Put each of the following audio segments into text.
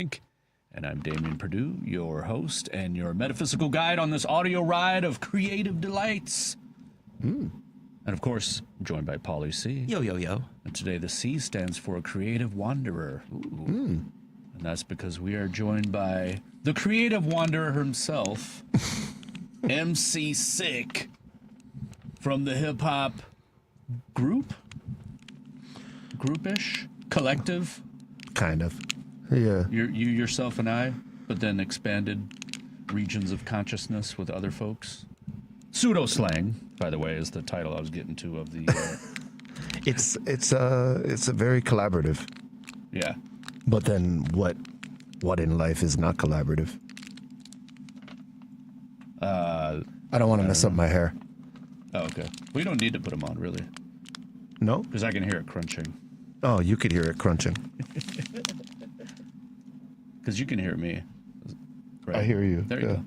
And I'm Damien Perdue, your host and your metaphysical guide on this audio ride of creative delights. And of course, I'm joined by Paulie C. Yo, yo, yo. And today the C stands for creative wanderer. And that's because we are joined by the creative wanderer himself, MC Sick, from the hip hop groupish collective. Kind of. Yeah. You yourself and I, but then expanded regions of consciousness with other folks. Pseudo slang, by the way, is the title I was getting to of the. It's a very collaborative. Yeah. But then what in life is not collaborative? I don't want to mess up my hair. Oh, okay. We don't need to put them on, really, No? because I can hear it crunching. Oh, you could hear it crunching. Because you can hear me. Right? I hear you. There you go.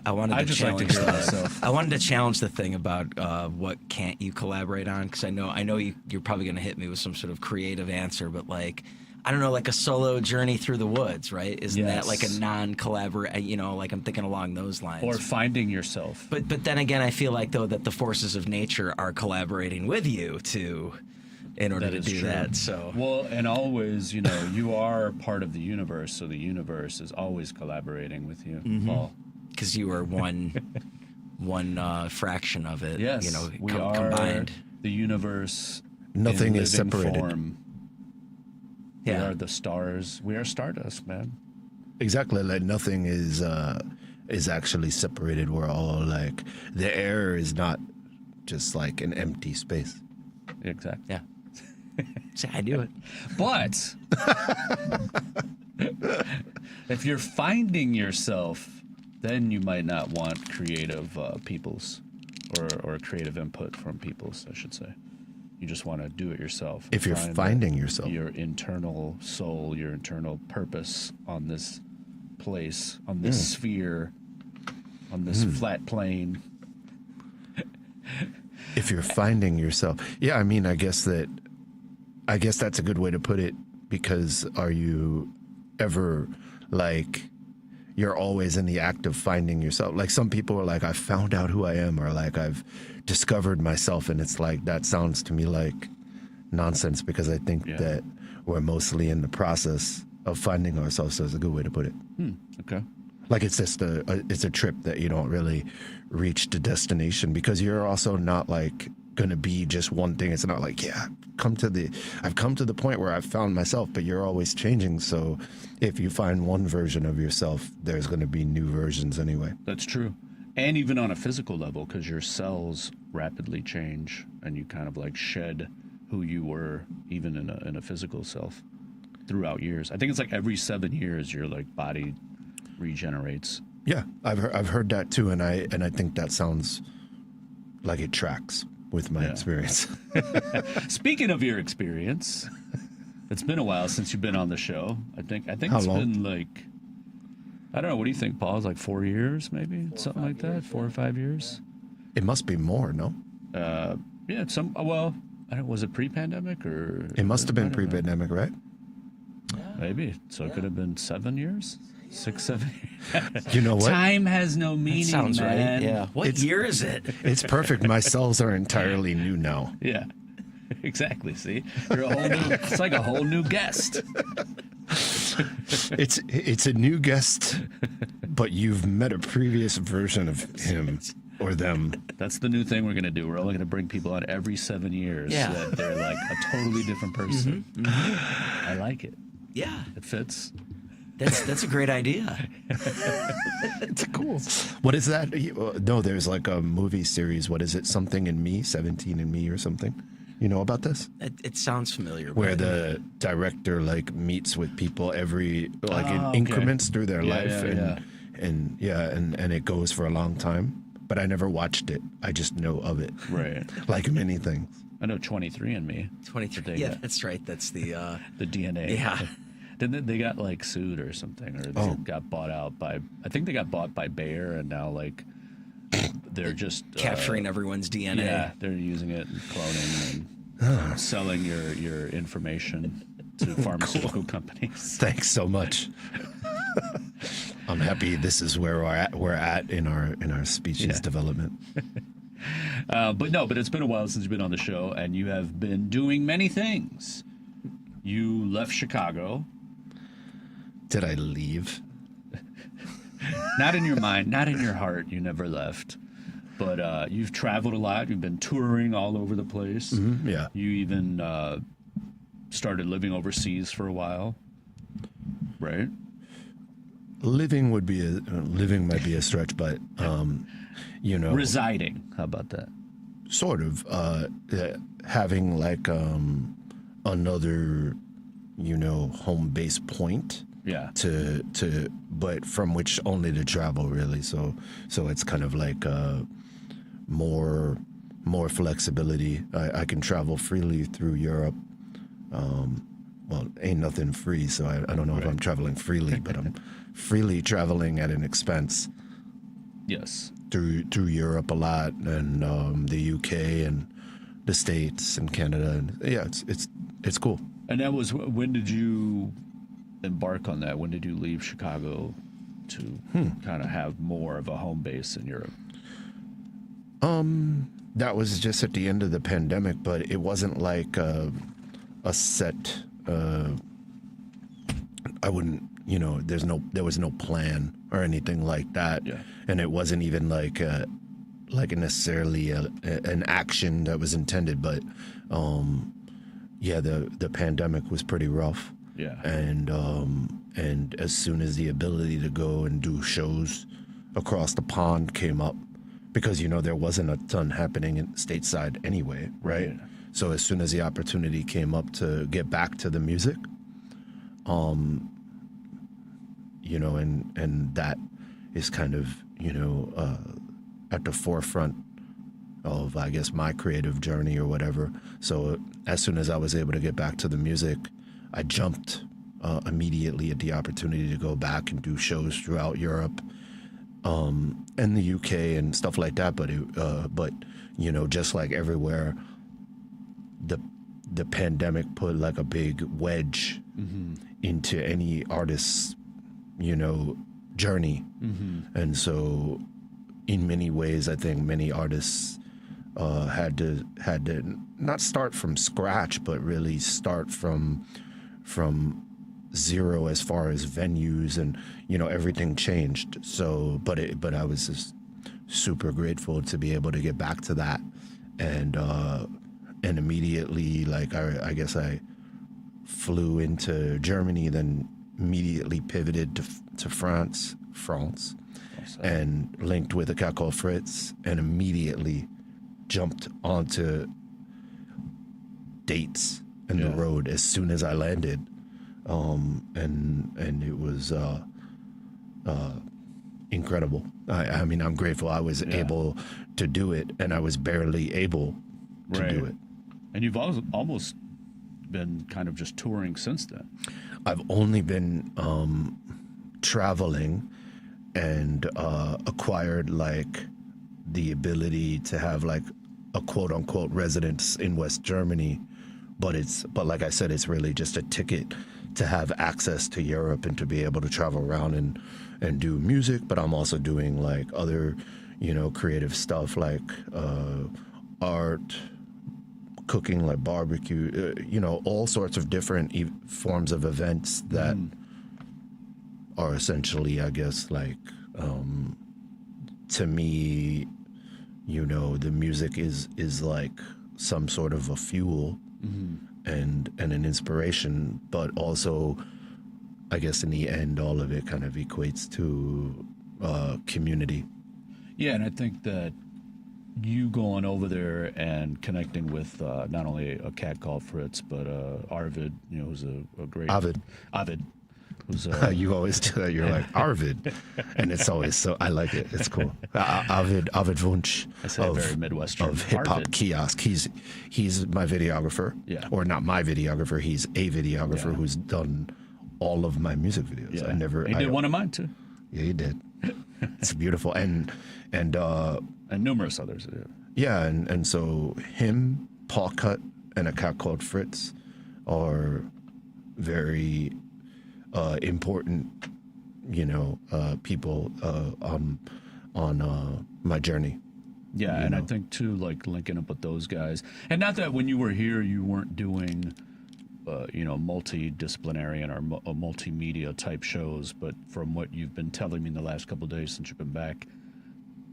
I wanted to just like to challenge. hear myself. I wanted to challenge the thing about what can't you collaborate on, because I know you're probably going to hit me with some sort of creative answer, but like, I don't know, like a solo journey through the woods, right? Isn't that like a non-collaborate? You know, like I'm thinking along those lines. Or finding yourself. But then again, I feel like though that the forces of nature are collaborating with you in order That to is do true. that. So Well, and always, you are part of the universe, so the universe is always collaborating with you, Paul. because you are one fraction of it. Yes, you know, we are combined. the universe. Nothing in is living separated. Form. Yeah. We are the stars. We are stardust, man. Exactly. Like nothing is actually separated. We're all like, the air is not just like an empty space. Exactly. Yeah. See, I do it. But if you're finding yourself, then you might not want creative peoples or creative input from peoples, I should say. You just want to do it yourself. If you're Find finding yourself. your internal soul, your internal purpose on this place, on this sphere, on this flat plane. If you're finding yourself. Yeah, I mean, I guess that's a good way to put it, because are you ever like, you're always in the act of finding yourself? Like some people are like, I found out who I am, or like I've discovered myself, and it's like, that sounds to me like nonsense, because I think that we're mostly in the process of finding ourselves. So it's a good way to put it. Okay. Like it's just it's a trip that you don't really reach the destination, because you're also not like going to be just one thing. It's not like, I've come to the point where I've found myself, but you're always changing. So if you find one version of yourself, there's going to be new versions anyway. That's true. And even on a physical level, because your cells rapidly change and you kind of like shed who you were even in a physical self throughout years. I think it's like every 7 years your like body regenerates. Yeah, I've heard that too, and I think that sounds like it tracks with my experience. Speaking of your experience, it's been a while since you've been on the show. I think How it's long? been like, I don't know, what do you think, Paul? It's like 4 years, maybe? Something like that? 4 or 5 years? It must be more, no? Yeah, well, I don't know, was it pre-pandemic or? It must have been I don't know. pre-pandemic, right? Maybe. So it could have been 7 years? 6, 7 years. You know what? Time has no meaning, Sounds man. right. Yeah. What year is it? It's perfect. My cells are entirely new now. Yeah. Exactly. See, you're a whole new. It's like a whole new guest. It's a new guest, but you've met a previous version of him or them. That's the new thing we're gonna do. We're only gonna bring people on every 7 years. Yeah. So that they're like a totally different person. I like it. Yeah. It fits. That's a great idea. It's cool. What is that? No, there's like a movie series. What is it? Something in Me, 17 in Me or something. You know about this? It sounds familiar. Where but- the director like meets with people every like in okay. increments through their Yeah, life, yeah, and it goes for a long time. But I never watched it. I just know of it, Right. like many things. I know 23andMe. 23. They Yeah, got that's right. That's the the DNA. yeah. Didn't they got like sued or something, or they got bought out by? I think they got bought by Bayer, and now like they're just capturing everyone's DNA. Yeah, they're using it and cloning and selling your information to pharmaceutical companies. Thanks so much. I'm happy this is where we're at in our species development. But it's been a while since you've been on the show, and you have been doing many things. You left Chicago. Did I leave? Not in your mind, not in your heart. You never left. But you've traveled a lot. You've been touring all over the place. Mm-hmm, yeah. You even started living overseas for a while, right? Living might be a stretch, but Residing. How about that? sort of having like another home base point. Yeah. But from which only to travel really. So it's kind of like more flexibility. I can travel freely through Europe. Well, ain't nothing free, so I don't know if I'm traveling freely, but I'm freely traveling at an expense. Yes. Through Europe a lot, and the UK and the States and Canada, and yeah, it's cool. And that was, when did you embark on that? When did you leave Chicago to kind of have more of a home base in Europe? That was just at the end of the pandemic, but it wasn't like a set. I wouldn't, there was no plan or anything like that, Yeah. and it wasn't even like necessarily an action that was intended. But the pandemic was pretty rough. Yeah. And as soon as the ability to go and do shows across the pond came up, because there wasn't a ton happening in stateside anyway, right? So as soon as the opportunity came up to get back to the music, and that is kind of at the forefront of, I guess, my creative journey or whatever. So as soon as I was able to get back to the music, I jumped immediately at the opportunity to go back and do shows throughout Europe, and the UK and stuff like that. But just like everywhere, the pandemic put like a big wedge into any artist's journey, and so in many ways, I think many artists had to not start from scratch, but really start from zero as far as venues, and everything changed. So but I was just super grateful to be able to get back to that, and immediately, like, I guess I flew into Germany, then immediately pivoted to France, and linked with a cat called Fritz, and immediately jumped onto dates and the road as soon as I landed. And it was incredible. I mean, I'm grateful I was able to do it, and I was barely able to do it. And you've almost been kind of just touring since then. I've only been traveling, and acquired like the ability to have like a quote unquote residence in West Germany, but like I said, it's really just a ticket to have access to Europe and to be able to travel around and do music. But I'm also doing like other creative stuff, like art, cooking, like barbecue, all sorts of different forms of events that are essentially, I guess, like, to me, the music is like some sort of a fuel and an inspiration, but also, I guess in the end, all of it kind of equates to community. Yeah, and I think that you going over there and connecting with not only a cat called Fritz, but Arvid, who's a great... Ovid. Who's, you always do that. You're like, Arvid. And it's always so... I like it. It's cool. Arvid Wunsch. I say very Midwestern. Of Hip Hop Kiosk. He's my videographer. Yeah. Or not my videographer. He's a videographer who's done all of my music videos. Yeah. He did one of mine, too. Yeah, he did. It's beautiful. And numerous others. Yeah, and so him, Paul Cut, and a cat called Fritz are very important, people on my journey. Yeah, and I think too, like linking up with those guys, and not that when you were here you weren't doing, multidisciplinary or multimedia type shows, but from what you've been telling me in the last couple of days since you've been back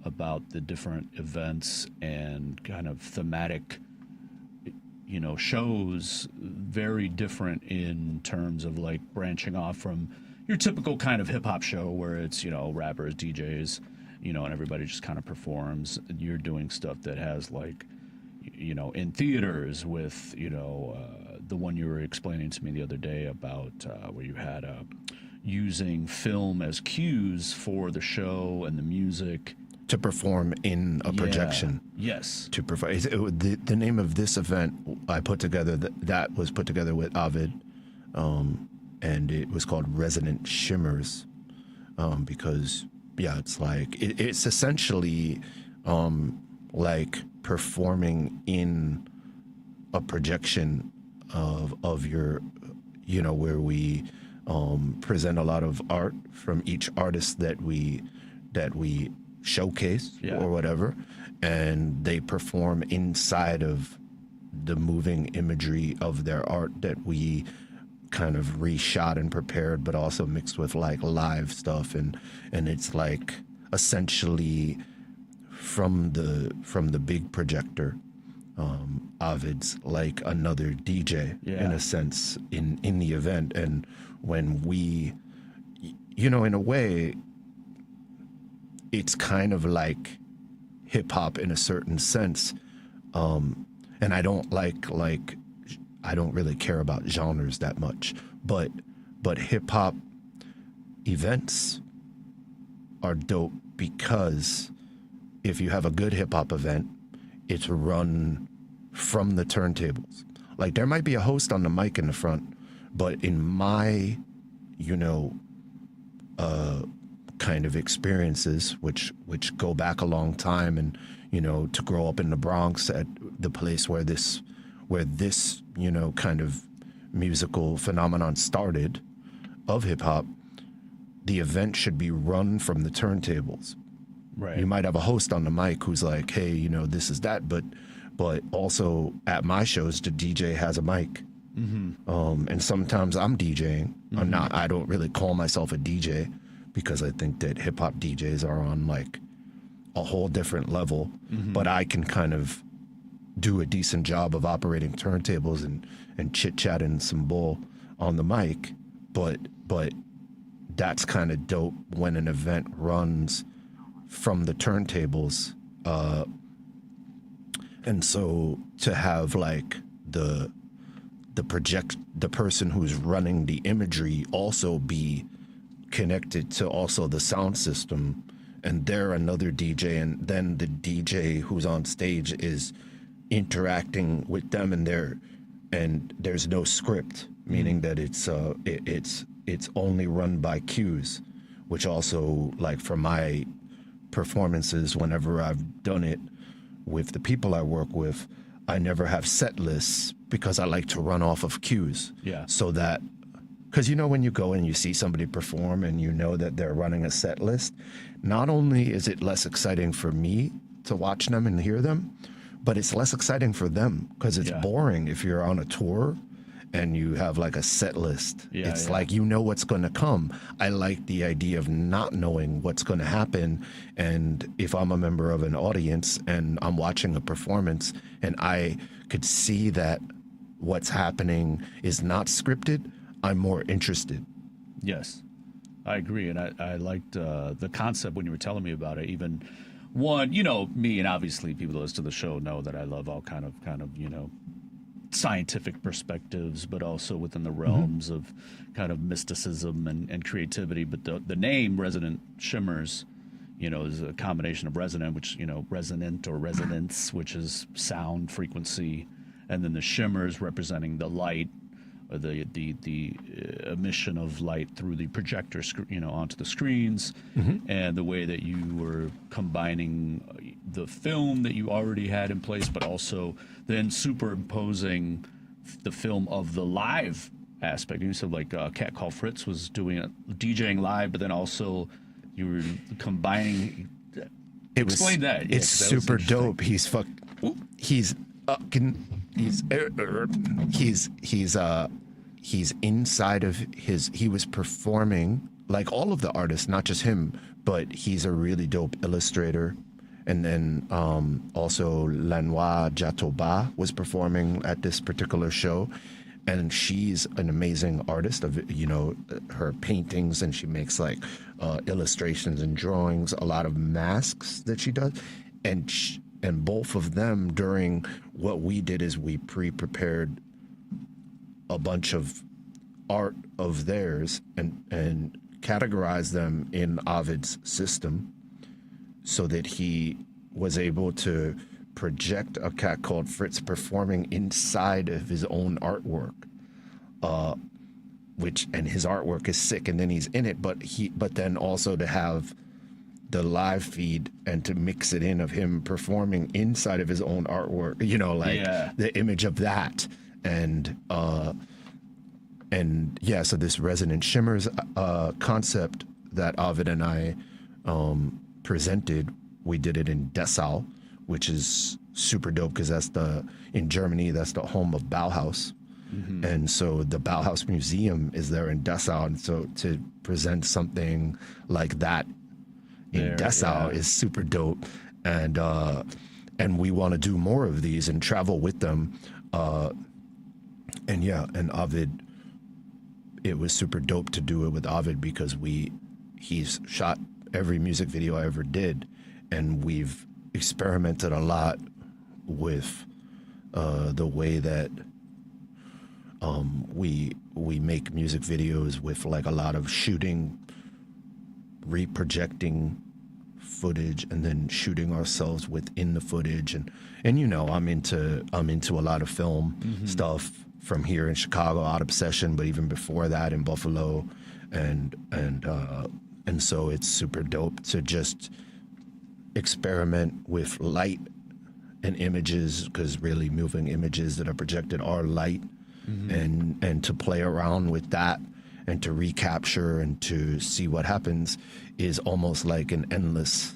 about the different events and kind of thematic, shows, very different in terms of like branching off from your typical kind of hip hop show where it's, rappers, DJs, and everybody just kind of performs. You're doing stuff that has like, in theaters with, the one you were explaining to me the other day about where you had using film as cues for the show and the music. To perform in a projection. Yes. To provide the name of this event I put together, that was put together with Ovid, and it was called Resonant Shimmers, because it's like it's essentially like performing in a projection of your, where we present a lot of art from each artist that we showcase or whatever, and they perform inside of the moving imagery of their art that we kind of reshot and prepared, but also mixed with like live stuff, and it's like essentially from the big projector. Ovid's like another DJ in a sense in the event, and when we, in a way, it's kind of like hip hop in a certain sense, and I don't I don't really care about genres that much, but hip hop events are dope because if you have a good hip hop event, it's run from the turntables. Like there might be a host on the mic in the front, but in my, kind of experiences, which go back a long time, and to grow up in the Bronx at the place where this kind of musical phenomenon started of hip hop, the event should be run from the turntables. Right. You might have a host on the mic who's like, hey, this is that, but also at my shows the DJ has a mic. Mm-hmm. And sometimes I'm DJing. Mm-hmm. I don't really call myself a DJ, because I think that hip hop DJs are on like a whole different level, but I can kind of do a decent job of operating turntables and chit chatting some bull on the mic. But that's kind of dope when an event runs from the turntables. And so to have like the person who's running the imagery also be connected to also the sound system, and they're another DJ, and then the DJ who's on stage is interacting with them, and there's no script, meaning that it's only run by cues, which also, like for my performances, whenever I've done it with the people I work with, I never have set lists because I like to run off of cues. Yeah. So that, because when you go and you see somebody perform and you know that they're running a set list, not only is it less exciting for me to watch them and hear them, but it's less exciting for them because it's boring if you're on a tour and you have like a set list. It's like what's going to come. I like the idea of not knowing what's going to happen. And if I'm a member of an audience and I'm watching a performance and I could see that what's happening is not scripted, I'm more interested. Yes, I agree. And I liked the concept when you were telling me about it. Even one, me, and obviously people that listen to the show know that I love all kind of, scientific perspectives, but also within the realms of kind of mysticism and creativity. But the name Resonant Shimmers, is a combination of resonant, which, resonant or resonance, which is sound frequency, and then the shimmers representing the light, or the emission of light through the projector, onto the screens, and the way that you were combining the film that you already had in place, but also then superimposing the film of the live aspect. You said like Cat Called Fritz was doing it, DJing live, but then also you were combining. Explain that. Yeah, It's 'cause that was super interesting. dope. He's inside of his. He was performing like all of the artists, not just him, but he's a really dope illustrator. And then also Lanois Jatoba was performing at this particular show, and she's an amazing artist of her paintings, and she makes like illustrations and drawings, a lot of masks that she does, and both of them, during what we did is we pre-prepared a bunch of art of theirs and categorized them in Ovid's system, so that he was able to project a Cat Called Fritz performing inside of his own artwork, and his artwork is sick, and then he's in it, but then also to have the live feed and to mix it in of him performing inside of his own artwork, the image of that, and so this Resonant Shimmers concept that Ovid and I presented, we did it in Dessau, which is super dope because in Germany, that's the home of Bauhaus. Mm-hmm. And so the Bauhaus Museum is there in Dessau. And so to present something like that in Dessau is super dope. And we want to do more of these and travel with them. And Ovid, it was super dope to do it with Ovid because he's shot every music video I ever did, and we've experimented a lot with the way that we make music videos, with like a lot of shooting, reprojecting footage, and then shooting ourselves within the footage, and I'm into a lot of film stuff from here in Chicago, Out Obsession, but even before that in Buffalo, and so it's super dope to just experiment with light and images, because really moving images that are projected are light, and to play around with that and to recapture and to see what happens is almost like an endless,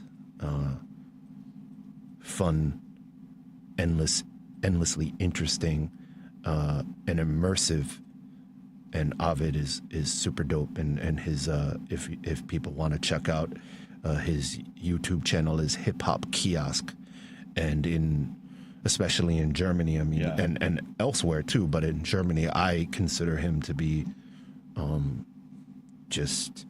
fun, endlessly interesting, and immersive. And Ovid is super dope, and his if people want to check out his YouTube channel is Hip Hop Kiosk, and especially in Germany, and elsewhere too, but in Germany I consider him to be just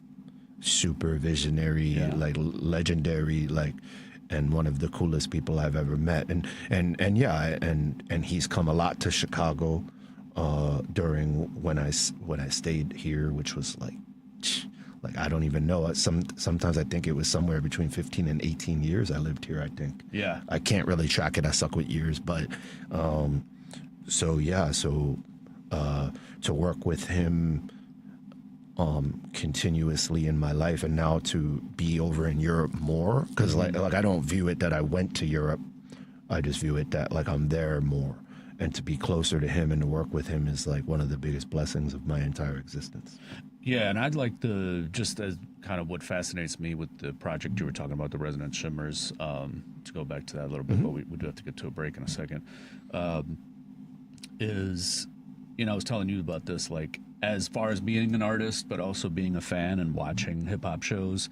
super visionary, like legendary, like, and one of the coolest people I've ever met, and he's come a lot to Chicago during when I stayed here, which was like I don't even know. Sometimes I think it was somewhere between 15 and 18 years I lived here, I think. Yeah. I can't really track it. I suck with years, but to work with him continuously in my life, and now to be over in Europe more, because like I don't view it that I went to Europe. I just view it that like I'm there more. And to be closer to him and to work with him is like one of the biggest blessings of my entire existence. Yeah, and I'd like to, just as kind of what fascinates me with the project you were talking about, the Resonant Shimmers, to go back to that a little bit, but we do have to get to a break in a second, is, I was telling you about this, like, as far as being an artist, but also being a fan and watching hip-hop shows,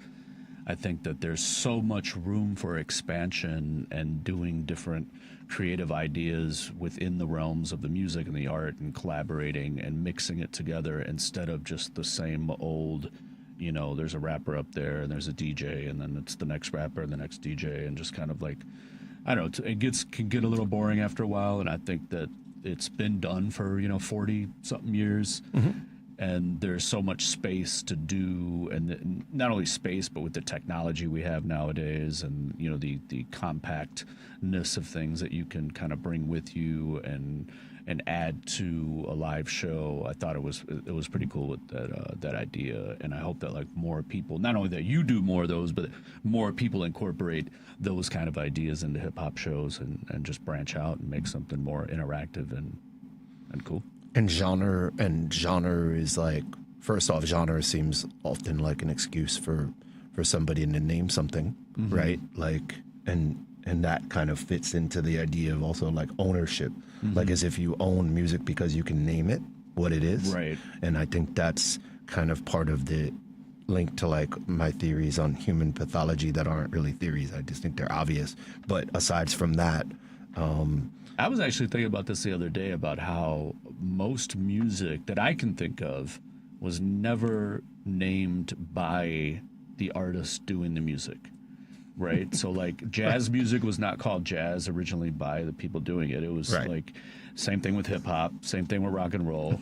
I think that there's so much room for expansion and doing different creative ideas within the realms of the music and the art, and collaborating and mixing it together instead of just the same old, there's a rapper up there and there's a DJ and then it's the next rapper and the next DJ, and just kind of like, I don't know, can get a little boring after a while. And I think that it's been done for 40 something years. And there's so much space to do, and not only space, but with the technology we have nowadays, and the compactness of things that you can kind of bring with you and add to a live show. I thought it was pretty cool with that idea, and I hope that like more people, not only that you do more of those, but more people incorporate those kind of ideas into hip hop shows and just branch out and make something more interactive and cool. genre is like, first off, genre seems often like an excuse for somebody to name something, right? Like, and that kind of fits into the idea of also like ownership, like as if you own music because you can name it what it is, Right. And I think that's kind of part of the link to like my theories on human pathology that aren't really theories. I just think they're obvious. But aside from that, I was actually thinking about this the other day about how most music that I can think of was never named by the artist doing the music, right? So like jazz music was not called jazz originally by the people doing it. It was Right. like same thing with hip hop, same thing with rock and roll.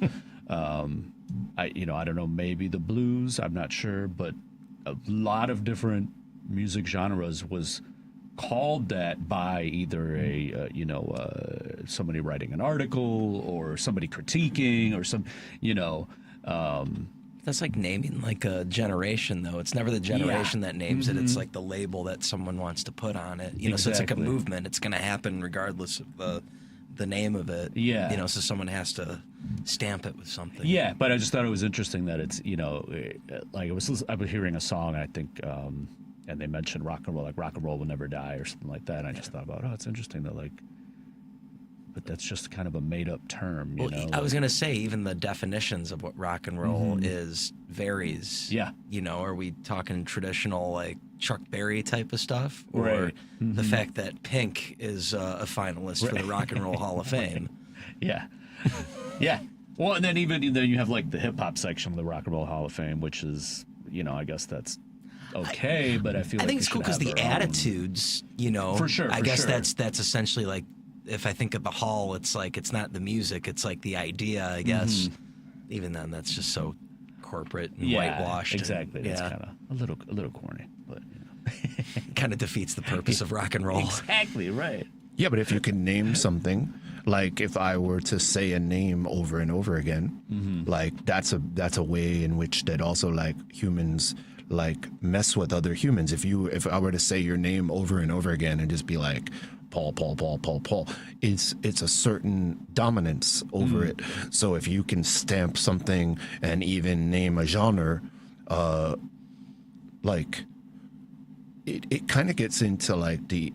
I don't know, maybe the blues, I'm not sure, but a lot of different music genres was called that by either somebody writing an article or somebody critiquing or some, That's like naming like a generation, though. It's never the generation that names it. It's like the label that someone wants to put on it. So it's like a Exactly. movement. It's going to happen regardless of the name of it. Yeah. So someone has to stamp it with something. Yeah, but I just thought it was interesting that it's like I was hearing a song, I think, and they mentioned rock and roll, like rock and roll will never die or something like that. And I just thought about, it's interesting that like, but that's just kind of a made up term, Well, I was going to say, even the definitions of what rock and roll is varies. Yeah. Are we talking traditional, like Chuck Berry type of stuff? Or Right. the fact that Pink is a finalist for the Rock and Roll Hall of Fame? Yeah, yeah. Well, and then then you have like the hip hop section of the Rock and Roll Hall of Fame, which is I guess that's okay, but I feel I like think we it's cool should because have the our own- attitudes, For sure, I for guess sure. that's essentially like, if I think of the hall, it's like it's not the music, it's like the idea, I guess. Even then, that's just so corporate and whitewashed. Exactly. And, That's yeah, kind of a little corny, but kind of defeats the purpose of rock and roll. exactly right. yeah, but if you can name something, like if I were to say a name over and over again, like that's a way in which that also like humans like mess with other humans. If I were to say your name over and over again and just be like Paul, it's a certain dominance over it. So if you can stamp something and even name a genre, like it kind of gets into like the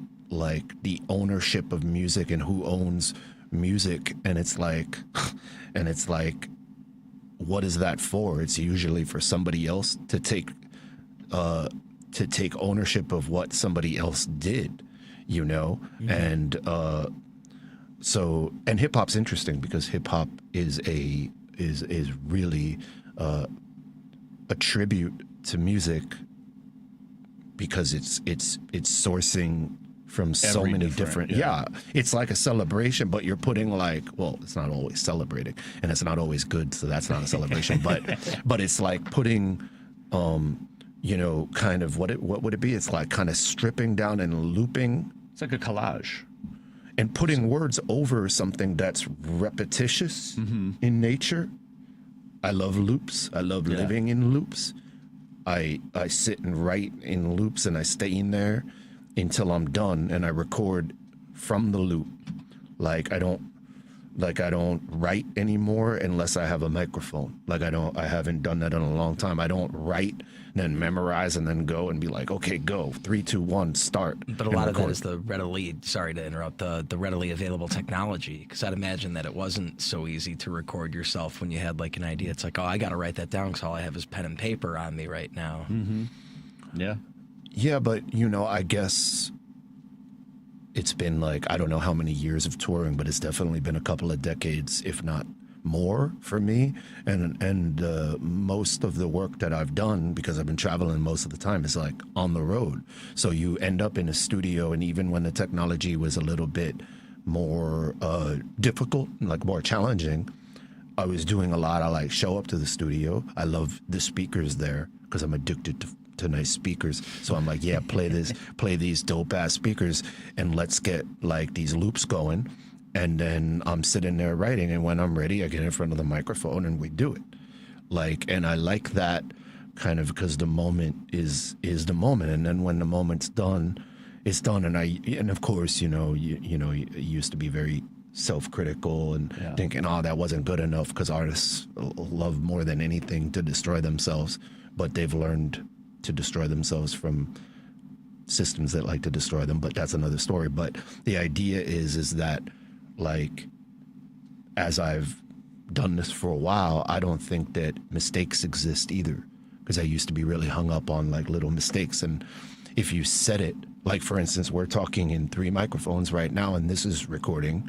ownership of music and who owns music, and it's like what is that for? It's usually for somebody else to take ownership of what somebody else did, and so, and hip hop's interesting because hip hop is really a tribute to music, because it's sourcing from so Every many different, different yeah. it's like a celebration, but you're putting like, well, it's not always celebrating and it's not always good, so that's not a celebration, but it's like putting kind of what would it be? It's like kind of stripping down and looping It's like a collage. and putting words over something that's repetitious in nature. I love loops. I love living in loops. I sit and write in loops, and I stay in there until I'm done, and I record from the loop. I don't write anymore unless I have a microphone. I haven't done that in a long time. I don't write and then memorize and then go and be like, okay, go, 3, 2, 1, start. But a and lot of that record. is the readily, sorry to interrupt, the readily available technology. Because I'd imagine that it wasn't so easy to record yourself when you had like an idea. It's like, oh, I got to write that down because all I have is pen and paper on me right now. Yeah. Yeah, but I guess it's been like, I don't know how many years of touring, but it's definitely been a couple of decades, if not more, for me. And most of the work that I've done, because I've been traveling most of the time, is like on the road. So you end up in a studio, and even when the technology was a little bit more difficult, like more challenging, I was doing a lot of like show up to the studio. I love the speakers there because I'm addicted to nice speakers. So I'm like, yeah, play these dope ass speakers, and let's get like these loops going. And then I'm sitting there writing, and when I'm ready, I get in front of the microphone and we do it. And I like that kind of, because the moment is the moment, and then when the moment's done, it's done. And of course, it used to be very self-critical and Yeah. thinking, oh, that wasn't good enough, because artists love more than anything to destroy themselves, but they've learned to destroy themselves from systems that like to destroy them, but that's another story. But the idea is that, like, as I've done this for a while, I don't think that mistakes exist either, because I used to be really hung up on like little mistakes. And if you set it, like for instance, we're talking in 3 microphones right now and this is recording.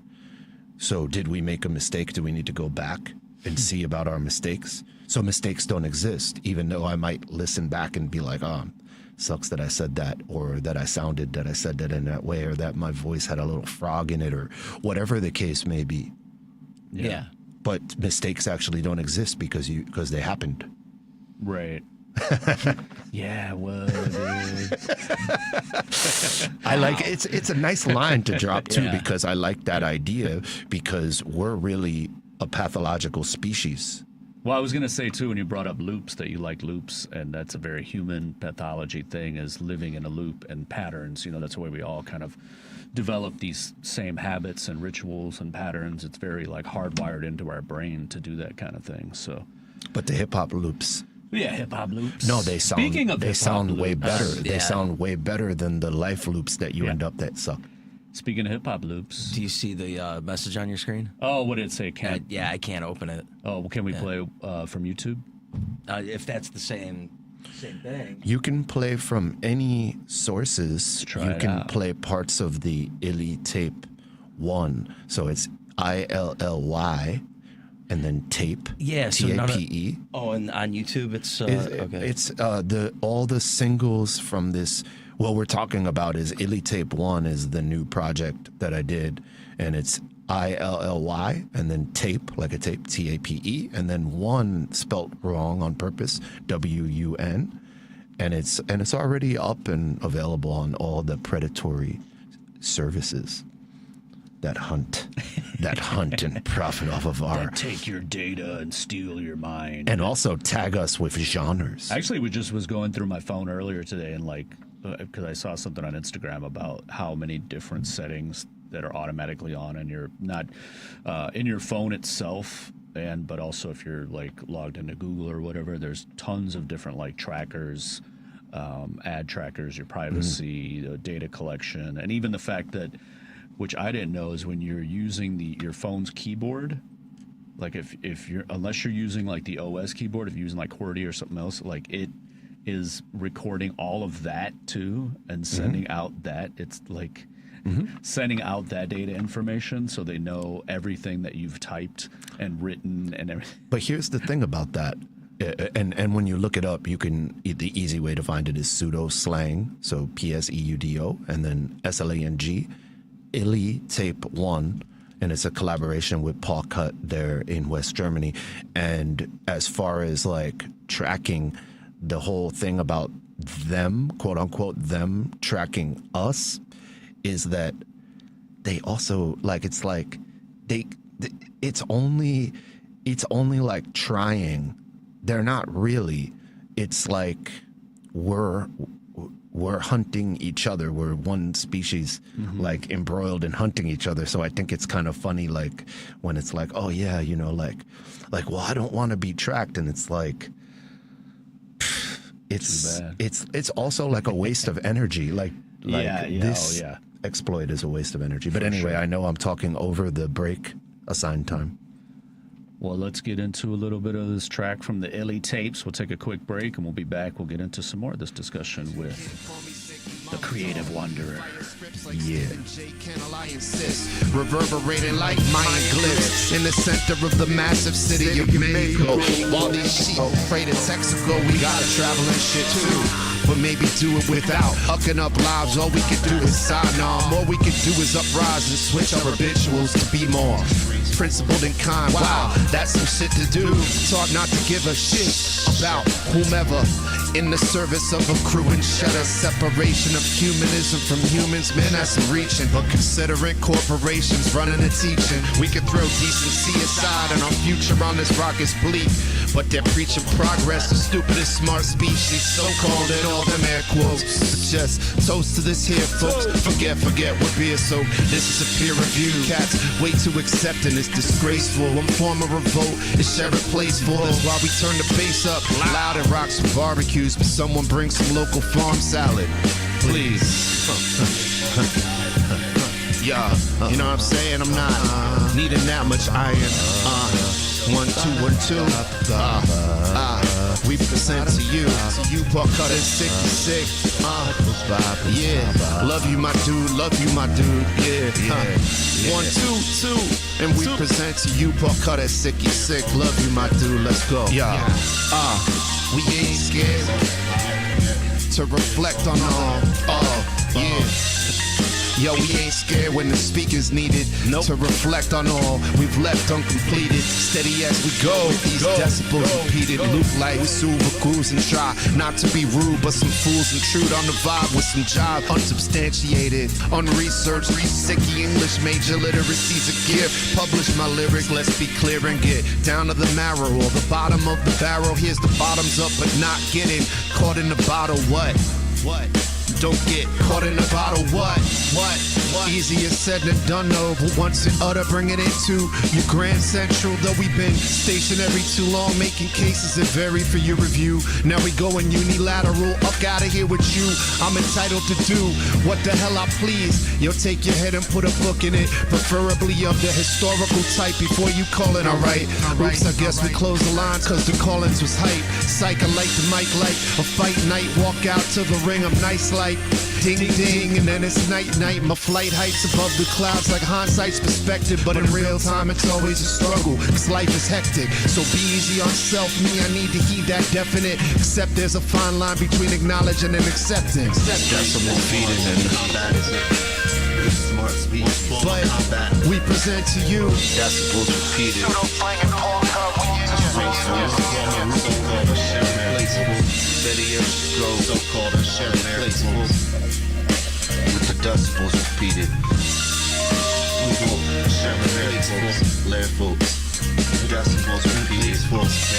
So did we make a mistake? Do we need to go back and see about our mistakes? So mistakes don't exist, even though I might listen back and be like, oh, sucks that I said that, or that I sounded that I said that in that way, or that my voice had a little frog in it, or whatever the case may be. Yeah. But mistakes actually don't exist because they happened. Right. Yeah, well, dude. I like it's a nice line to drop too, Yeah. because I like that idea, because we're really a pathological species. Well, I was going to say, too, when you brought up loops, that you like loops, and that's a very human pathology thing, is living in a loop and patterns. You know, that's the way we all kind of develop these same habits and rituals and patterns. It's very, like, hardwired into our brain to do that kind of thing, so. But the hip hop loops, Yeah, hip-hop loops. no, they sound Speaking of they hip-hop sound way loops- better. Yeah. They sound way better than the life loops that you Yeah. end up that suck. Speaking of hip-hop loops. Do you see the message on your screen? Oh, what did it say? Can't. Yeah, I can't open it. Oh, can we play from YouTube? If that's the same thing. You can play from any sources. try You it can out. play parts of the Illy Tape 1. So it's ILLY and then tape. Yeah, so none of- TAPE. Oh, and on YouTube, it's okay. It's all the singles from this. What we're talking about is Illy Tape 1 is the new project that I did, and it's ILLY and then tape, like a tape, TAPE, and then 1 spelt wrong on purpose, WUN, and it's already up and available on all the predatory services that hunt and profit off of our, Take your data and steal your mind. and also tag us with genres. Actually, we just was going through my phone earlier today, and like, because I saw something on Instagram about how many different settings that are automatically on, and you're not in your phone itself, but also if you're like logged into Google or whatever, there's tons of different like trackers, ad trackers, your privacy, the data collection, and even the fact that, which I didn't know, is when you're using your phone's keyboard. Like if you're, unless you're using like the OS keyboard, if you're using like QWERTY or something else, like it is recording all of that too and sending out that. It's like sending out that data information, so they know everything that you've typed and written and everything. But here's the thing about that, and when you look it up, you can, the easy way to find it is pseudo slang, so PSEUDO, and then SLANG, Illy Tape 1, and it's a collaboration with Paul Cut there in West Germany. And as far as like tracking, the whole thing about them, quote unquote, them tracking us, is that they also like, it's like it's only like trying. They're not really. It's like we're hunting each other. We're one species, like embroiled in hunting each other. So I think it's kind of funny, like when it's like, oh yeah, you know, like, well, I don't want to be tracked, and it's like, Too bad. it's also like a waste of energy. Like Yeah, this oh, yeah. exploit is a waste of energy. But anyway, sure. I know I'm talking over the break assigned time. Well, let's get into a little bit of this track from the Illy Tapes. We'll take a quick break, and we'll be back. We'll get into some more of this discussion with the Creative Wanderer. Yeah. Reverberating like Mayan glyphs in the center of the massive city of Mexico. While these sheep pray to Texaco, we gotta travel and shit too. But maybe do it without hucking up lives. All we can do is sign on. All we can do is uprise and switch our habituals to be more principled and kind. Wow, that's some shit to do. Talk not to give a shit about whomever. In the service of a crew and shut a separation of humanism from humans, man, that's some reaching. But considering corporations running and teaching, we could throw decency aside and our future on this rock is bleak. But they're preaching progress, the stupidest smart species, so-called in all them air quotes. Just toast to this here, folks. Forget what beer so. This is a peer review. Cats way too accepting, it's disgraceful. One form of revolt is share a place for us while we turn the bass up loud and rock some barbecues. But someone bring some local farm salad, please. Yeah, you know what I'm saying? I'm not needing that much iron. 1, 2, 1, 2. We present to you, Park Cutter 66. Yeah, love you, my dude. Love you, my dude. Yeah. 1, 2, 2. And we present to you, Park Cutter 66. Love you, my dude. Let's go. Yeah. We ain't scared to reflect on all. Yeah. Yo, we ain't scared when the speaker's needed to reflect on all we've left uncompleted. Steady as we go, these decibels repeated. Loop like we super cruise and try not to be rude, but some fools intrude on the vibe with some jive. Unsubstantiated, unresearched, sicky English major literacy's a gift. Publish my lyrics, let's be clear and get down to the marrow or the bottom of the barrel. Here's the bottoms up, but not getting caught in the bottle. What? Don't get caught in the bottle. What? Easier said than done though. But once it utter, bring it into your Grand Central. Though we've been stationary too long, making cases that vary for your review. Now we going unilateral, up out of here with you. I'm entitled to do what the hell I please. Yo, take your head and put a book in it, preferably of the historical type before you call it. Alright. Oops, I guess we close the line cause the call-ins was hype. Psych, I like the mic like a fight night. Walk out to the ring, I'm nice like ding ding, and then it's night. My flight heights above the clouds like hindsight's perspective, but in real time it's always a struggle, cause life is hectic. So be easy on self, me, I need to heed that definite. Except there's a fine line between acknowledging and accepting. Decimal feeding and combat is it. Smart speech, but we present to you decibels repeated. Steady as you go, so-called and sharing with the decibels repeated. Lair folks, decibels repeated, lair folks.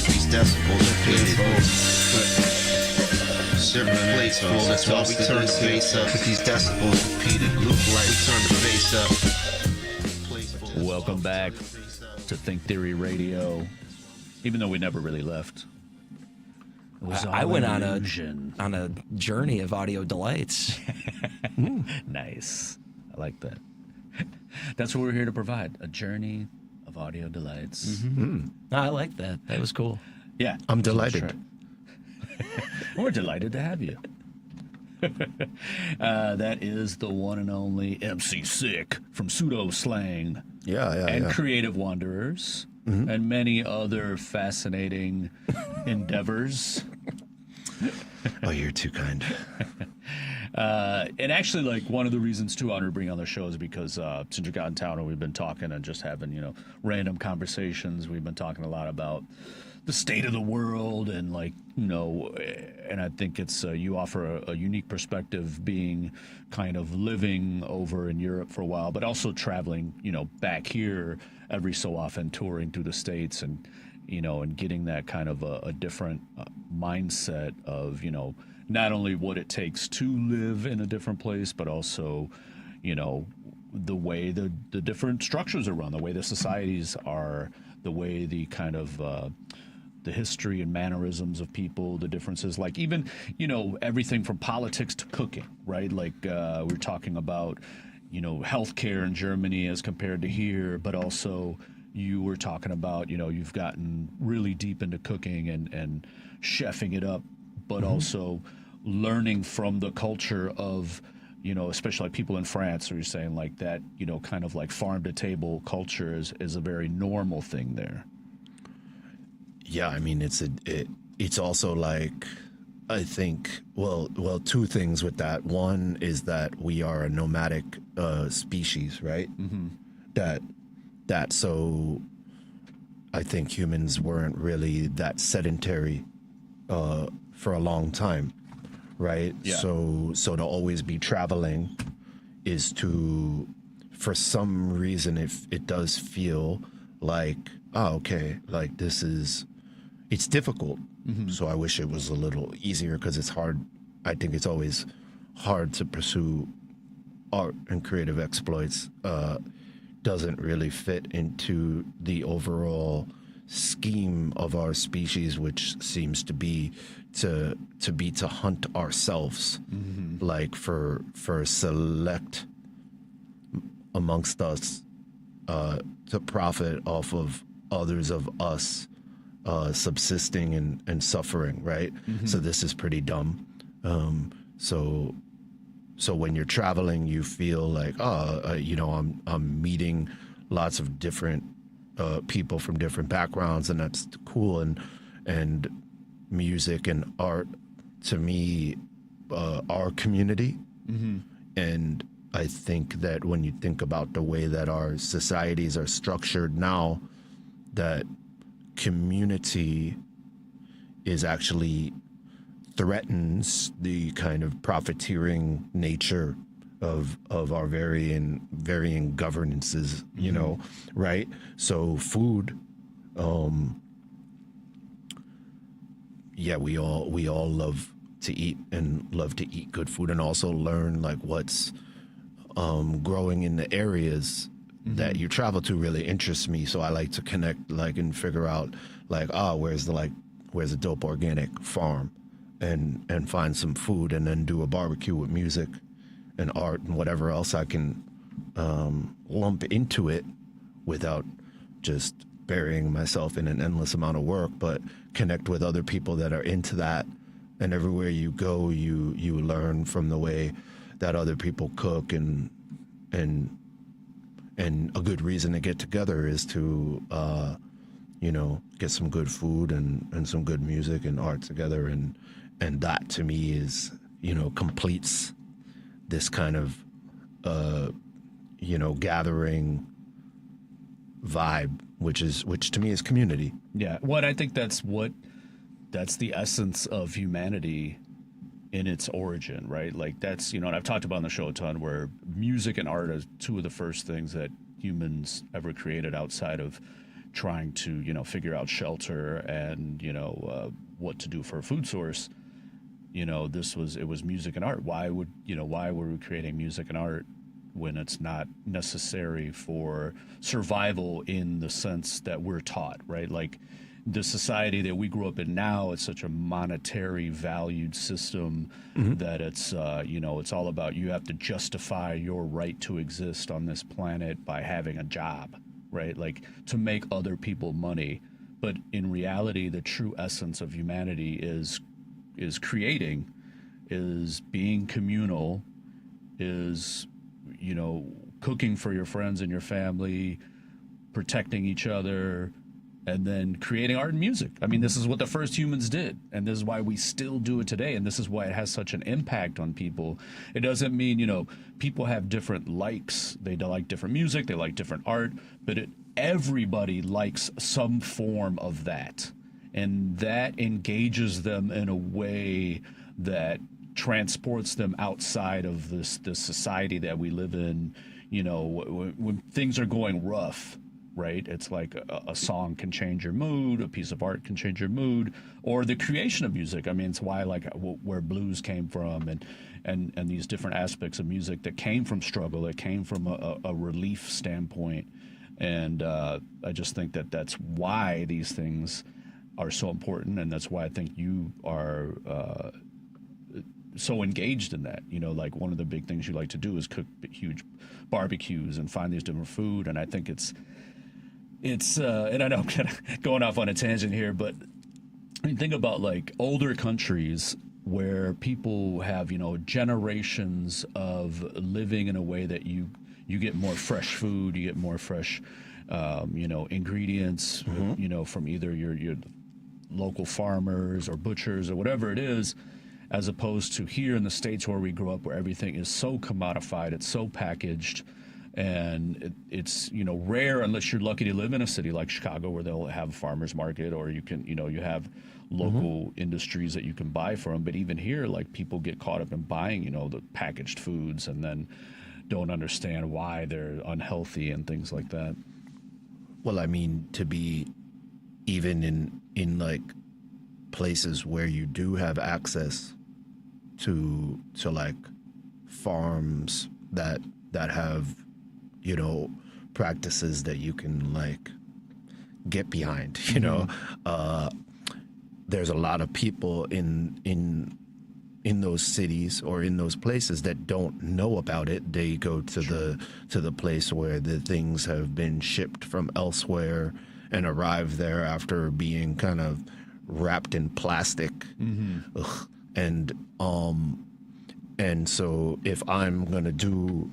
These decibels repeated, sharing plates full. That's why we turn the bass up. These decibels repeated, loop like we turn the bass up. Welcome back to Think Theory Radio. Even though we never really left. It was I went on illusion. a journey of audio delights. Nice. I like that. That's what we're here to provide. A journey of audio delights. Mm-hmm. No, I like that. That was cool. Yeah. I'm delighted. We're delighted to have you. That is the one and only MC Sick from Pseudo Slang. Yeah. Creative Wanderers. Mm-hmm. And many other fascinating endeavors. Oh, you're too kind. And actually, like, one of the reasons, too, I wanted to bring on the show is because since you got in town and we've been talking and just having, random conversations, we've been talking a lot about the state of the world and, like, and I think it's you offer a unique perspective being kind of living over in Europe for a while, but also traveling, back here every so often, touring through the States and, and getting that kind of a different mindset of, not only what it takes to live in a different place, but also, the way the different structures are run, the way the societies are, the way the kind of the history and mannerisms of people, the differences, like even, everything from politics to cooking, right? Like we're talking about, healthcare in Germany as compared to here, but also you were talking about, you've gotten really deep into cooking and chefing it up, but also learning from the culture of, especially like people in France, or you're saying like that, kind of like farm to table culture is a very normal thing there. Yeah, I mean, it's also like I think two things with that. One is that we are a nomadic species, right? Mm-hmm. That so I think humans weren't really that sedentary for a long time, right? Yeah. So to always be traveling is to, for some reason, if it does feel like, oh, okay, like it's difficult. Mm-hmm. So I wish it was a little easier because it's hard. I think it's always hard to pursue art and creative exploits. Doesn't really fit into the overall scheme of our species, which seems to be to hunt ourselves, mm-hmm. like for select amongst us to profit off of others of us subsisting and suffering, right? Mm-hmm. So this is pretty dumb. So when you're traveling, you feel like, I'm meeting lots of different people from different backgrounds, and that's cool. And music and art, to me, are community. Mm-hmm. And I think that when you think about the way that our societies are structured now, that community is actually threatens the kind of profiteering nature of our varying governances, you know, right? So food, we all love to eat and love to eat good food, and also learn like what's growing in the areas that you travel to really interests me. So I like to connect and figure out where's a dope organic farm, and find some food, and then do a barbecue with music and art and whatever else I can lump into it without just burying myself in an endless amount of work, but connect with other people that are into that. And everywhere you go, you learn from the way that other people cook, and a good reason to get together is to get some good food and some good music and art together, and that to me is completes this kind of gathering vibe, which to me is community. Yeah, I think that's the essence of humanity in its origin, right? Like that's, and I've talked about on the show a ton, where music and art are two of the first things that humans ever created outside of trying to, figure out shelter and, what to do for a food source. It was music and art. Why were we creating music and art when it's not necessary for survival in the sense that we're taught, right? Like the society that we grew up in now, it's such a monetary valued system that it's, it's all about, you have to justify your right to exist on this planet by having a job, right? Like to make other people money. But in reality, the true essence of humanity is creating, is being communal, is, cooking for your friends and your family, protecting each other, and then creating art and music. I mean, this is what the first humans did, and this is why we still do it today, and this is why it has such an impact on people. It doesn't mean, people have different likes. They like different music, they like different art, but everybody likes some form of that. And that engages them in a way that transports them outside of this society that we live in. When things are going rough, right? It's like a song can change your mood, a piece of art can change your mood, or the creation of music. I mean, it's why where blues came from, and these different aspects of music that came from struggle, that came from a relief standpoint. And I just think that that's why these things are so important, and that's why I think you are so engaged in that. Like one of the big things you like to do is cook huge barbecues and find these different food, and I think it's and I know I'm kind of going off on a tangent here, but I mean, think about like older countries where people have generations of living in a way that you get more fresh food, you get more fresh ingredients, from either your local farmers or butchers or whatever it is, as opposed to here in the States where we grew up, where everything is so commodified, it's so packaged, and it's rare unless you're lucky to live in a city like Chicago where they'll have a farmer's market, or you can you have local industries that you can buy from. But even here, like, people get caught up in buying the packaged foods and then don't understand why they're unhealthy and things like that. Well, I mean, to be even in like places where you do have access to like farms that have practices that you can like get behind, there's a lot of people in those cities or in those places that don't know about it. They go to the place where the things have been shipped from elsewhere and arrive there after being kind of wrapped in plastic. Ugh. And so if I'm gonna do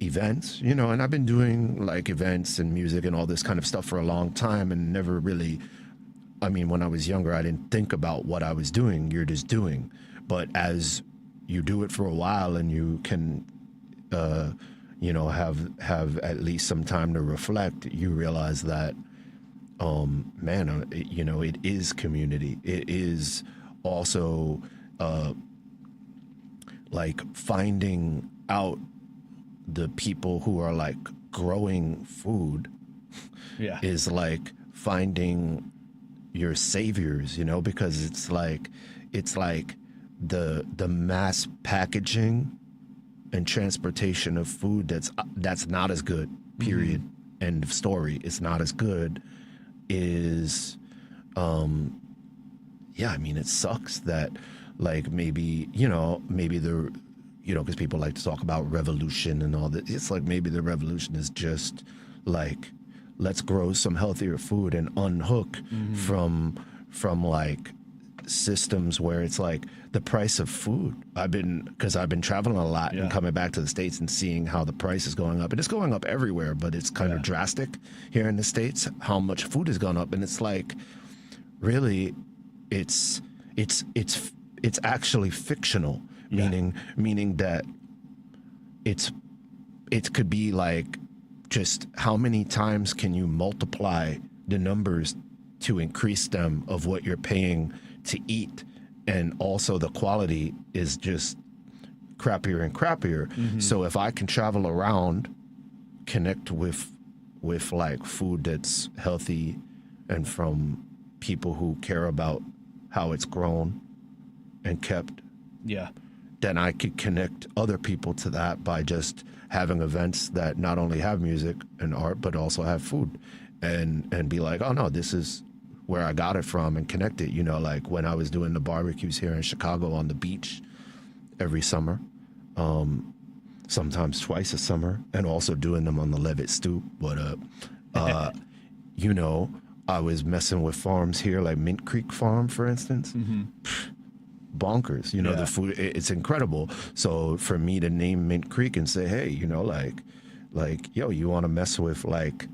events, and I've been doing like events and music and all this kind of stuff for a long time, and never really, I mean, when I was younger, I didn't think about what I was doing. You're just doing. But as you do it for a while and you can, have at least some time to reflect, you realize that, it is community. It is also like finding out the people who are like growing food. Yeah. Is like finding your saviors, because it's like the mass packaging and transportation of food that's not as good, period. End of story. It's not as good is I mean, it sucks that like maybe the because people like to talk about revolution and all that. It's like maybe the revolution is just like, let's grow some healthier food and unhook from like systems where it's like the price of food. Because I've been traveling a lot and coming back to the States and seeing how the price is going up, and it's going up everywhere, but it's kind of drastic here in the States how much food has gone up. And it's like, really, it's actually fictional, meaning that it could be like, just how many times can you multiply the numbers to increase them of what you're paying to eat, and also the quality is just crappier and crappier. So if I can travel around, connect with like food that's healthy and from people who care about how it's grown and kept, then I could connect other people to that by just having events that not only have music and art, but also have food, and be like, oh no, this is where I got it from, and connect it. Like when I was doing the barbecues here in Chicago on the beach every summer, sometimes twice a summer, and also doing them on the Levitt Stoop. But, I was messing with farms here, like Mint Creek Farm, for instance. Bonkers, the food, it's incredible. So for me to name Mint Creek and say, hey, like, yo, you want to mess with like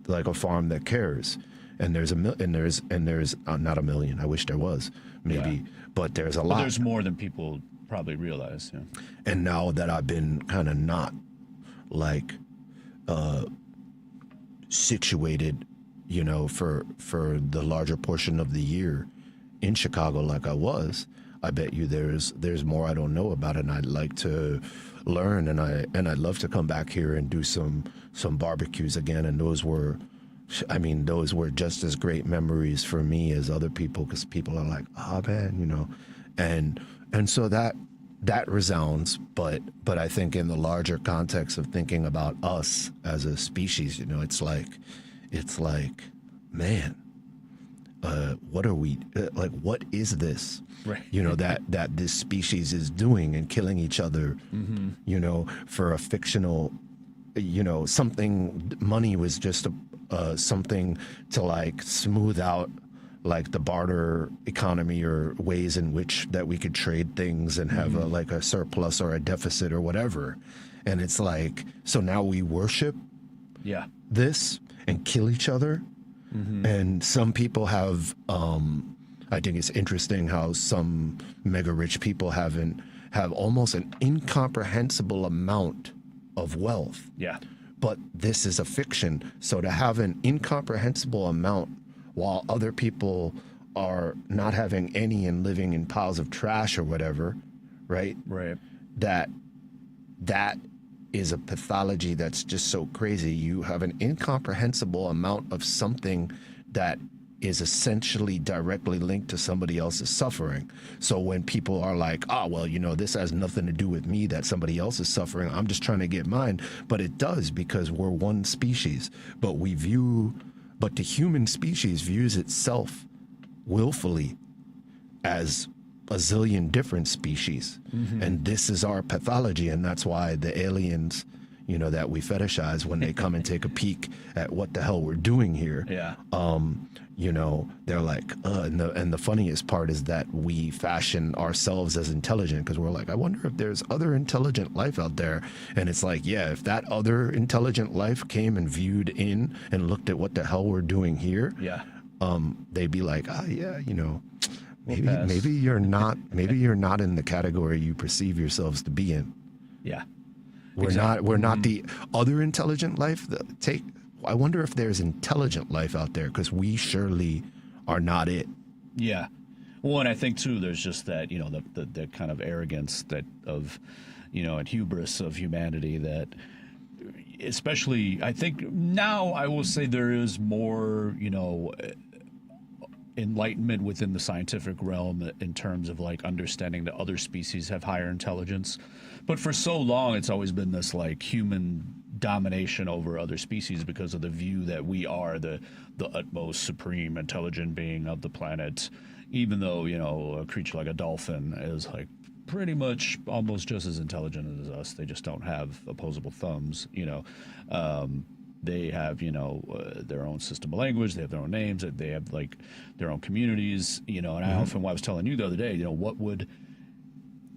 a farm that cares, and there's not a million. I wish there was, maybe, but there's a lot. There's more than people probably realize. Yeah. And now that I've been kind of not like situated, for the larger portion of the year in Chicago like I was, I bet you there's more I don't know about it, and I'd like to learn, and I'd love to come back here and do some barbecues again. And those were just as great memories for me as other people, because people are like, oh man, and so that resounds. But I think in the larger context of thinking about us as a species, it's like, man, what are we, like, what is this? Right. That this species is doing and killing each other, for a fictional, something. Money was just something to like smooth out like the barter economy, or ways in which that we could trade things and have a surplus or a deficit or whatever. And it's like, so now we worship this and kill each other. And some people have I think it's interesting how some mega rich people have almost an incomprehensible amount of wealth. Yeah. But this is a fiction. So to have an incomprehensible amount while other people are not having any and living in piles of trash or whatever, right? Right. That is a pathology that's just so crazy. You have an incomprehensible amount of something that is essentially directly linked to somebody else's suffering. So when people are like, well, this has nothing to do with me, that somebody else is suffering, I'm just trying to get mine. But it does, because we're one species. But the human species views itself willfully as a zillion different species. And this is our pathology. And that's why the aliens, that we fetishize when they come and take a peek at what the hell we're doing here. Yeah. They're like, and the funniest part is that we fashion ourselves as intelligent, because we're like, I wonder if there's other intelligent life out there. And it's like, yeah, if that other intelligent life came and viewed in and looked at what the hell we're doing here, Yeah. they'd be like, maybe pass. maybe you're not in the category you perceive yourselves to be in. Yeah. We're not the other intelligent life. I wonder if there's intelligent life out there, because we surely are not it. Yeah. Well, and I think too, there's just that, the kind of arrogance and hubris of humanity that, especially, I think now I will say there is more, enlightenment within the scientific realm in terms of like understanding that other species have higher intelligence. But for so long, it's always been this like human domination over other species because of the view that we are the utmost supreme intelligent being of the planet, even though, a creature like a dolphin is like pretty much almost just as intelligent as us. They just don't have opposable thumbs, they have, their own system of language. They have their own names. They have like their own communities, and I often, I was telling you the other day, what would,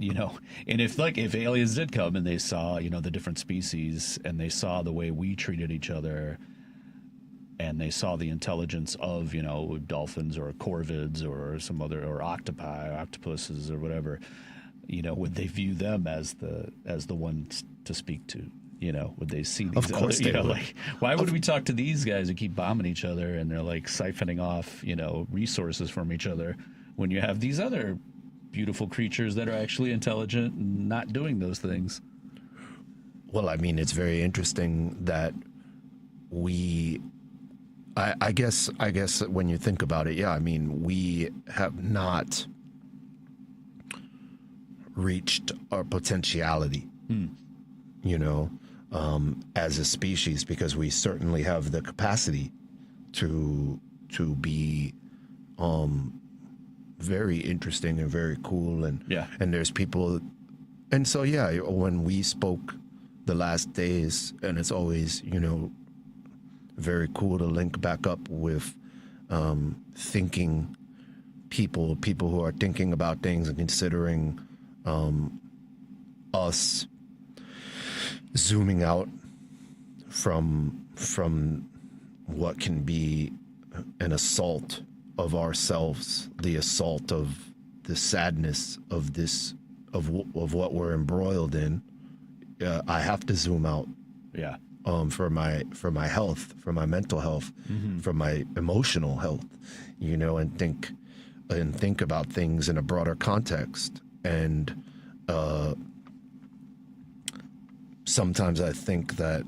and if aliens did come and they saw, the different species, and they saw the way we treated each other, and they saw the intelligence of, dolphins or corvids or some other, or octopuses or whatever, would they view them as the ones to speak to? Would they see these? Of course they would. Like, why would we talk to these guys who keep bombing each other and they're like siphoning off, resources from each other, when you have these other beautiful creatures that are actually intelligent and not doing those things? Well, I mean, it's very interesting that I guess when you think about it, yeah, I mean, we have not reached our potentiality, as a species, because we certainly have the capacity to be very interesting and very cool, and there's people, and so when we spoke the last days, and it's always very cool to link back up with thinking people who are thinking about things and considering us zooming out from what can be an assault of ourselves, the assault of the sadness of this, of what we're embroiled in. I have to zoom out. Yeah. For my health, for my mental health, for my emotional health, and think about things in a broader context. And sometimes I think that,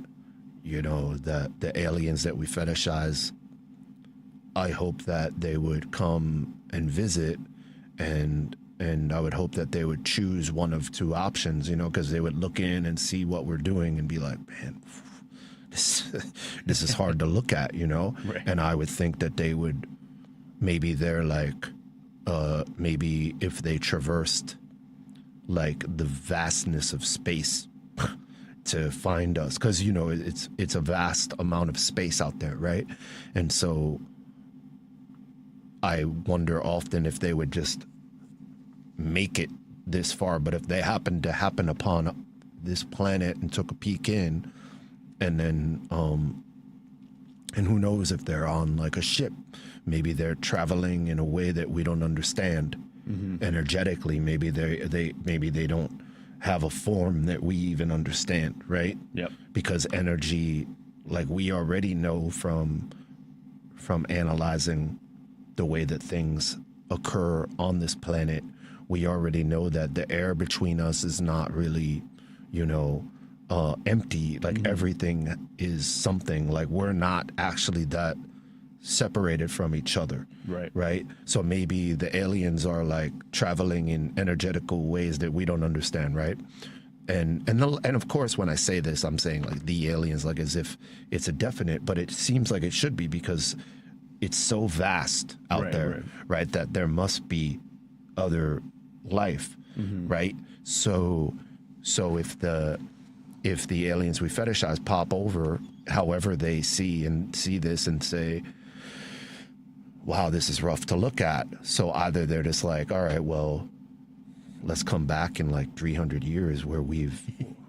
that the aliens that we fetishize, I hope that they would come and visit, and I would hope that they would choose one of two options, because they would look in and see what we're doing and be like, man, this is hard to look at, Right. And I would think that they would, they're like, maybe if they traversed like the vastness of space to find us, because it's a vast amount of space out there, right? And so I wonder often if they would just make it this far, but if they happen upon this planet and took a peek in, and then And who knows if they're on like a ship? Maybe they're traveling in a way that we don't understand. Energetically, maybe they don't have a form that we even understand, right? Yep. Because energy, like we already know from analyzing the way that things occur on this planet, we already know that the air between us is not really, empty. Like everything is something. Like we're not actually that separated from each other. Right. So maybe the aliens are like traveling in energetical ways that we don't understand, right? And of course, when I say this, I'm saying like the aliens, like as if it's a definite, but it seems like it should be because it's so vast out there, right? That there must be other life, right? So if the aliens we fetishize pop over, however they see this and say, wow, this is rough to look at. So either they're just like, all right, well, let's come back in like 300 years where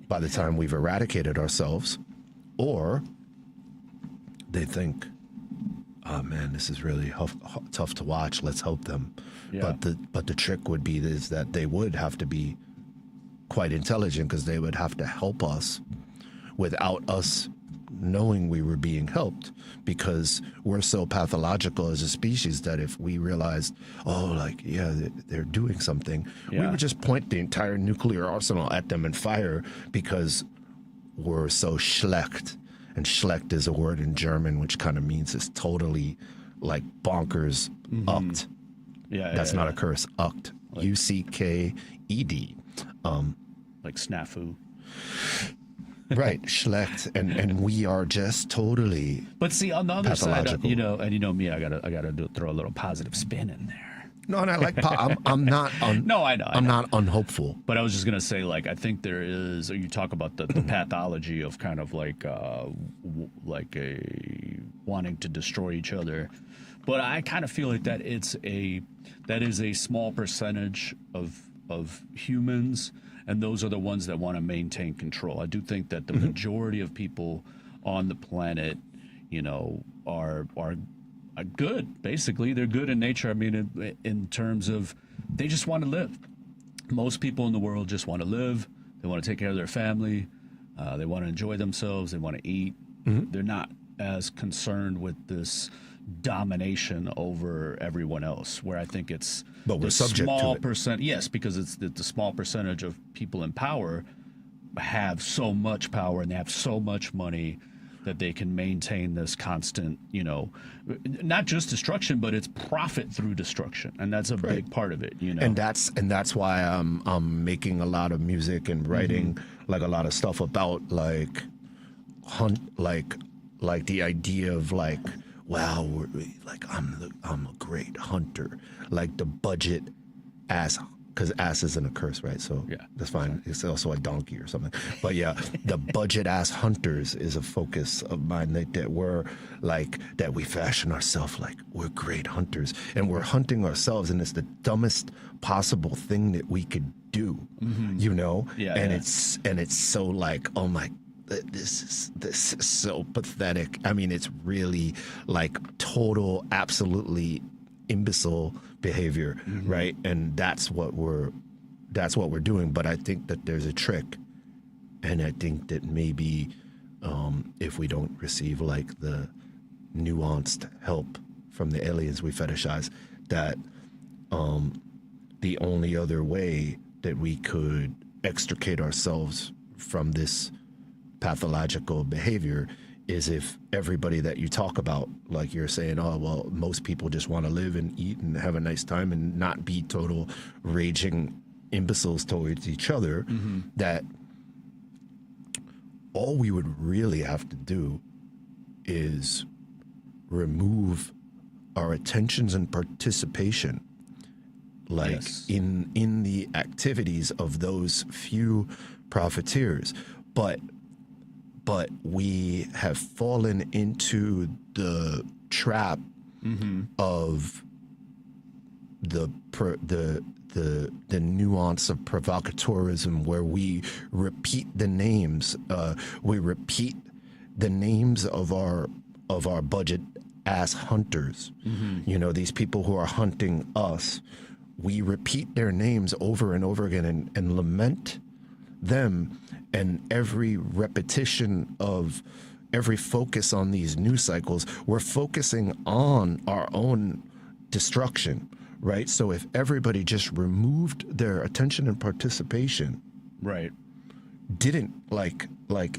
by the time we've eradicated ourselves, or they think, oh man, this is really tough to watch. Let's help them. Yeah. But the trick would be is that they would have to be quite intelligent because they would have to help us without us knowing we were being helped, because we're so pathological as a species that if we realized, they're doing something, we would just point the entire nuclear arsenal at them and fire, because we're so schlecht. And schlecht is a word in German which kind of means it's totally like bonkers, ucked. That's not a curse, ucked. Like, UCKED. Like snafu. Right, schlecht, and we are just totally. But see, on the other side, and me, I gotta throw a little positive spin in there. No, and I like. I'm not. No, I know. I'm not unhopeful. But I was just gonna say, like, I think there is. You talk about the pathology of kind of like a wanting to destroy each other, but I kind of feel like that is a small percentage of humans. And those are the ones that want to maintain control. I do think that the majority of people on the planet, are good. Basically, they're good in nature. I mean, in terms of they just want to live. Most people in the world just want to live. They want to take care of their family. They want to enjoy themselves. They want to eat. They're not as concerned with this domination over everyone else, where I think it's but we're subject small to it. percent. Yes, because it's the small percentage of people in power have so much power and they have so much money that they can maintain this constant, not just destruction, but it's profit through destruction, and that's a big part of it. And that's why I'm making a lot of music and writing like a lot of stuff about like the idea of like, wow, I'm a great hunter, like the budget ass, because ass isn't a curse, right? So yeah, that's fine. It's also a donkey or something. But yeah, the budget ass hunters is a focus of mine, that we're like, that we fashion ourselves like we're great hunters, and we're hunting ourselves, and it's the dumbest possible thing that we could do, Yeah, and it's so like, oh my. This is so pathetic. I mean, it's really like total, absolutely imbecile behavior, right? And that's what we're doing. But I think that there's a trick, and I think that maybe if we don't receive like the nuanced help from the aliens we fetishize, that the only other way that we could extricate ourselves from this pathological behavior is if everybody that you talk about, like you're saying, oh, well, most people just want to live and eat and have a nice time and not be total raging imbeciles towards each other, that all we would really have to do is remove our attentions and participation, like in the activities of those few profiteers. But we have fallen into the trap of the nuance of provocateurism, where we repeat the names. We repeat the names of our of our budget ass hunters. You know, these people who are hunting us. We repeat their names over and over again and lament them, and every repetition of every focus on these news cycles, we're focusing on our own destruction, right? So if everybody just removed their attention and participation, Right. didn't like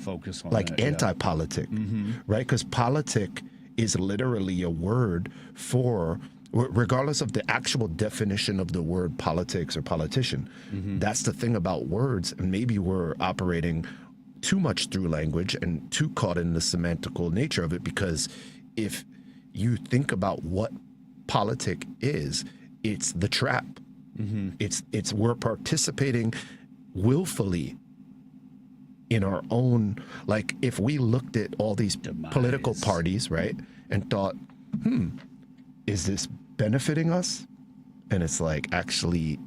Focus on like it, yeah. anti-politic, right? Because politic is literally a word for, regardless of the actual definition of the word politics or politician. That's the thing about words, and maybe we're operating too much through language and too caught in the semantical nature of it, because if you think about what politic is, it's the trap. It's we're participating willfully in our own, like if we looked at all these political Demise. parties, right, and thought, is this benefiting us? And it's like, actually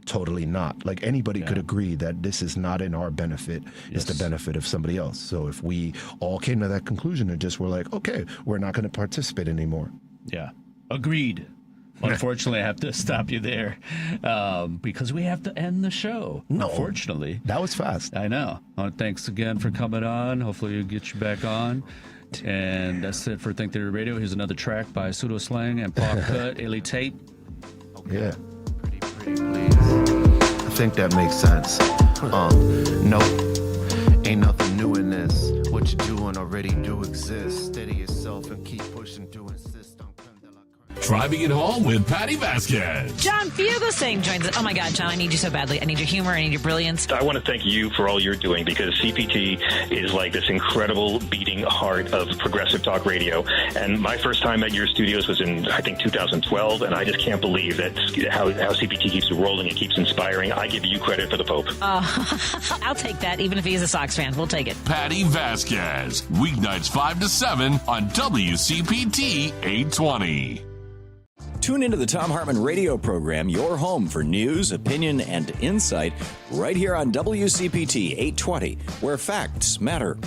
totally not. Like anybody could agree that this is not in our benefit, it's the benefit of somebody else. So if we all came to that conclusion and just were like, okay, we're not going to participate anymore. Yeah. Agreed. Unfortunately, I have to stop you there because we have to end the show. No. Unfortunately. That was fast. I know. Thanks again for coming on. Hopefully we'll get you back on. And that's it for Think Theory Radio. Here's another track by Pseudo Slang and Pop Cut, Illy Tape. Yeah. Pretty please. I think that makes sense. No, ain't nothing new in this. What you're doing already do exist. Steady yourself and keep pushing to insist on. Driving it home with Patty Vasquez. John Fugelsang joins us. Oh my God, John, I need you so badly. I need your humor. I need your brilliance. I want to thank you for all you're doing, because CPT is like this incredible beating heart of progressive talk radio. And my first time at your studios was in, I think, 2012, and I just can't believe that how CPT keeps rolling and keeps inspiring. I give you credit for the Pope. I'll take that, even if he is a Sox fan. We'll take it. Patty Vasquez. Weeknights 5 to 7 on WCPT 820. Tune into the Thom Hartmann radio program, your home for news, opinion, and insight, right here on WCPT 820, where facts matter.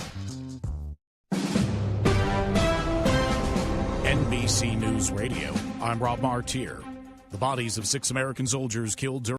NBC News Radio. I'm Rob Martier. The bodies of 6 American soldiers killed during